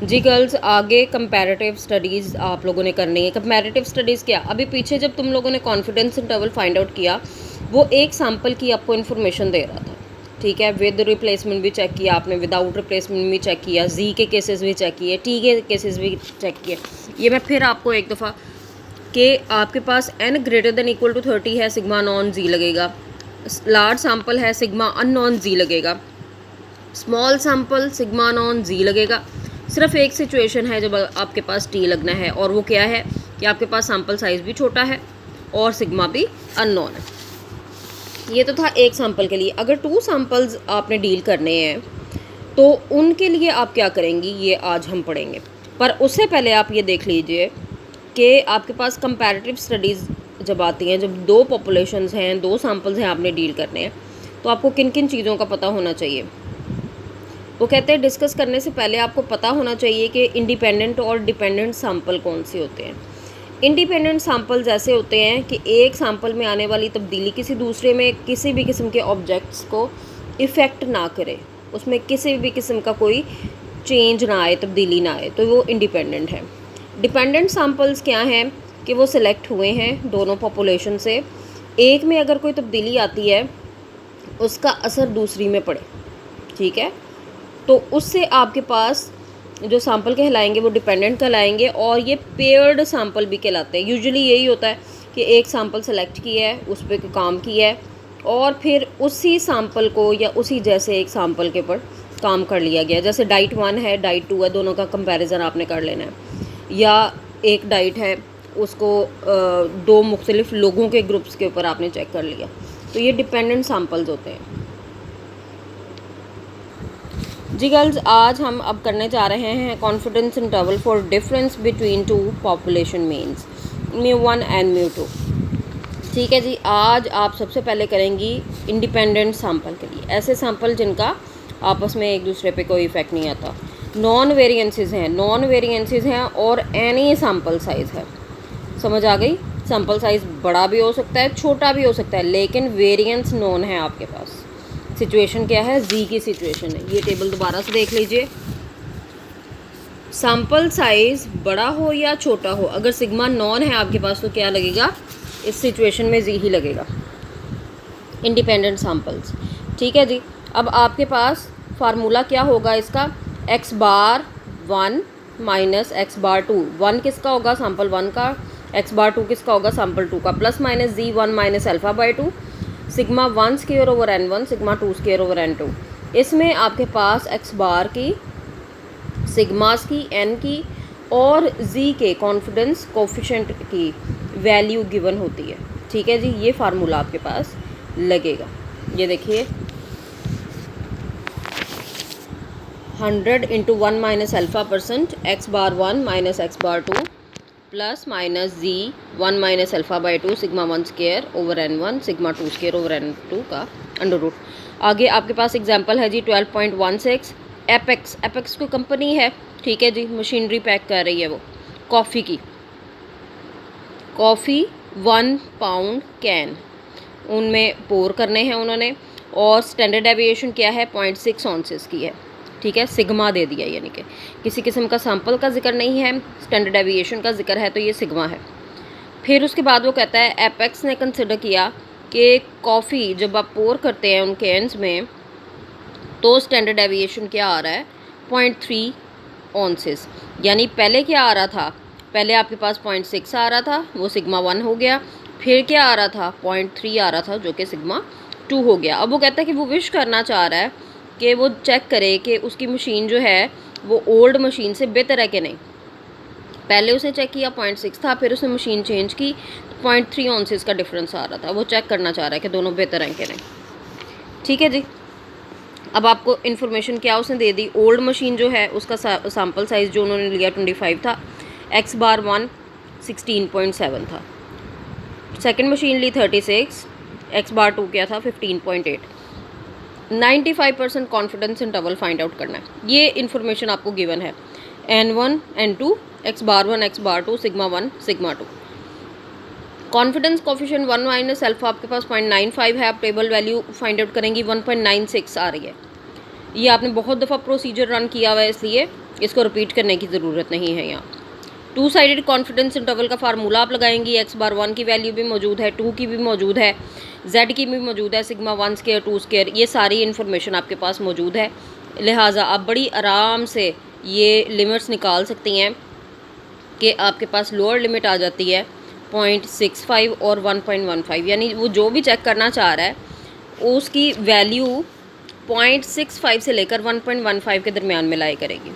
जी girls, आगे comparative studies आप लोगों ने करनी है। कंपैरेटिव स्टडीज़ क्या, अभी पीछे जब तुम लोगों ने कॉन्फिडेंस इंटरवल फाइंड आउट किया, वो एक सैम्पल की आपको इन्फॉर्मेशन दे रहा था, ठीक है। विद रिप्लेसमेंट भी चेक किया आपने, विदाउट रिप्लेसमेंट भी चेक किया, जी के केसेस भी चेक किए, टी के केसेस भी चेक किए। ये मैं फिर आपको एक दफ़ा कि आपके पास n greater than equal to 30 है, सिग्मा नॉन जी लगेगा। लार्ज सैम्पल है, सिग्मा अननॉन जी लगेगा। Small sample sigma known Z लगेगा। सिर्फ एक सिचुएशन है जब आपके पास टी लगना है, और वो क्या है कि आपके पास सैम्पल साइज़ भी छोटा है और सिग्मा भी अननोन है। ये तो था एक सैम्पल के लिए। अगर 2 सैम्पल्स आपने डील करने हैं तो उनके लिए आप क्या करेंगी, ये आज हम पढ़ेंगे। पर उससे पहले आप ये देख लीजिए कि आपके पास कंपैरेटिव स्टडीज़ जब आती हैं, जब 2 पॉपुलेशंस हैं, 2 सैम्पल्स हैं आपने डील करने हैं, तो आपको किन किन चीज़ों का पता होना चाहिए। वो कहते हैं डिस्कस करने से पहले आपको पता होना चाहिए कि इंडिपेंडेंट और डिपेंडेंट सैंपल कौन से होते हैं। इंडिपेंडेंट सैंपल्स ऐसे होते हैं कि एक सैंपल में आने वाली तब्दीली किसी दूसरे में किसी भी किस्म के ऑब्जेक्ट्स को इफ़ेक्ट ना करे, उसमें किसी भी किस्म का कोई चेंज ना आए, तब्दीली ना आए, तो वो इंडिपेंडेंट है। डिपेंडेंट सैंपल्स क्या हैं कि वो सिलेक्ट हुए हैं दोनों पॉपुलेशन से, एक में अगर कोई तब्दीली आती है उसका असर दूसरी में पड़े, ठीक है, तो उससे आपके पास जो सैंपल कहलाएंगे वो डिपेंडेंट कहलाएंगे। और ये पेयर्ड सैंपल भी कहलाते हैं। यूजुअली यही होता है कि एक सैंपल सेलेक्ट किया है, उस पर काम किया है, और फिर उसी सैंपल को या उसी जैसे एक सैंपल के ऊपर काम कर लिया गया। जैसे डाइट 1 है, डाइट 2 है, दोनों का कंपैरिजन आपने कर लेना है। या एक डाइट है, उसको 2 मुख्तलिफ लोगों के ग्रुप्स के ऊपर आपने चेक कर लिया, तो ये डिपेंडेंट सैंपल्स होते हैं। जी गर्ल्स, आज हम अब करने जा रहे हैं confidence interval for difference between 2 population means μ1 and μ2। ठीक है जी, आज आप सबसे पहले करेंगी इंडिपेंडेंट सैंपल के लिए, ऐसे सैंपल जिनका आपस में एक दूसरे पे कोई इफेक्ट नहीं आता। नॉन वेरिएंसेस हैं और एनी सैंपल साइज़ है। समझ आ गई? सैंपल साइज़ बड़ा भी हो सकता है, छोटा भी हो सकता है, लेकिन वेरिएंस नॉन है आपके पास। सिचुएशन क्या है, जी की सिचुएशन है। ये टेबल दोबारा से देख लीजिए। सैंपल साइज बड़ा हो या छोटा हो, अगर सिग्मा नॉन है आपके पास तो क्या लगेगा, इस सिचुएशन में जी ही लगेगा। इंडिपेंडेंट सैंपल्स, ठीक है जी। अब आपके पास फार्मूला क्या होगा इसका, x bar 1 minus X bar 2। 1 किसका होगा, सैंपल 1 का। x बार 2 किसका होगा, सैंपल 2 का। Plus minus Z 1 minus alpha by 2, sigma 1 square over n1, sigma 2 square over n2। इसमें आपके पास x बार की, सिग्मास की, n की और z के कॉन्फिडेंस कोफिशिएंट की वैल्यू गिवन होती है। ठीक है जी, ये फार्मूला आपके पास लगेगा। ये देखिए 100 into 1 minus alpha percent x bar 1 minus X bar 2 plus minus Z 1 minus alpha by 2 sigma 1 square over n1 sigma 2 square over n2 का अंडर रूट। आगे आपके पास एग्जांपल है जी 12.16। एपेक्स कोई कंपनी है, ठीक है जी, मशीनरी पैक कर रही है वो कॉफ़ी की। कॉफ़ी 1 पाउंड कैन उनमें पोर करने हैं उन्होंने, और स्टैंडर्ड डेविएशन क्या है, 0.6 ऑन्सेस की है। ठीक है, सिग्मा दे दिया, यानी कि किसी किस्म का सैंपल का जिक्र नहीं है, स्टैंडर्ड डेविएशन का जिक्र है, तो ये सिग्मा है। फिर उसके बाद वो कहता है एपेक्स ने कंसिडर किया कि कॉफ़ी जब आप पोर करते हैं उन कैन्स में तो स्टैंडर्ड डेविएशन क्या आ रहा है, 0.3 ऑन्सेस। यानी पहले क्या आ रहा था, पहले आपके पास 0.6 आ रहा था, वो सिग्मा 1 हो गया। फिर क्या आ रहा था, 0.3 आ रहा था, जो कि सिग्मा 2 हो गया। अब वो कहता है कि वो विश करना चाह रहा है कि वो चेक करे कि उसकी मशीन जो है वो ओल्ड मशीन से बेहतर है कि नहीं। पहले उसने चेक किया 0.6 था, फिर उसने मशीन चेंज की, 0.3 ऑन्सेस का डिफरेंस आ रहा था। वो चेक करना चाह रहा है कि दोनों बेहतर हैं कि नहीं। ठीक है जी, अब आपको इन्फॉर्मेशन क्या उसने दे दी, ओल्ड मशीन जो है उसका सैम्पल साइज़ जो उन्होंने लिया 25 था, x बार 1 16.7 था। सेकंड मशीन ली 36, x बार 2 क्या था, 15.8। 95% कॉन्फिडेंस इंटरवल फाइंड आउट करना है। ये इन्फॉर्मेशन आपको गिवन है, n1 n2 x bar 1 x बार 2 sigma 1 sigma 2। Confidence coefficient 1 minus alpha आपके पास 0.95 है। आप टेबल वैल्यू फाइंड आउट करेंगी, 1.96 आ रही है। ये आपने बहुत दफ़ा प्रोसीजर रन किया हुआ है, इसलिए इसको रिपीट करने की ज़रूरत नहीं है यहाँ। टू साइडेड कॉन्फिडेंस इंटरवल का फार्मूला आप लगाएंगी, एक्स बार 1 की वैल्यू भी मौजूद है, 2 की भी मौजूद है, जेड की भी मौजूद है, सिग्मा 1 स्क्वायर 2 स्क्वायर, ये सारी इन्फॉर्मेशन आपके पास मौजूद है। लिहाजा आप बड़ी आराम से ये लिमिट्स निकाल सकती हैं कि आपके पास लोअर लिमिट आ जाती है 0.65 और 1.15, यानी वो जो भी चेक करना चाह रहा है उसकी वैल्यू 0.65 से लेकर 1.15 के दरमियान में लाई करेगी।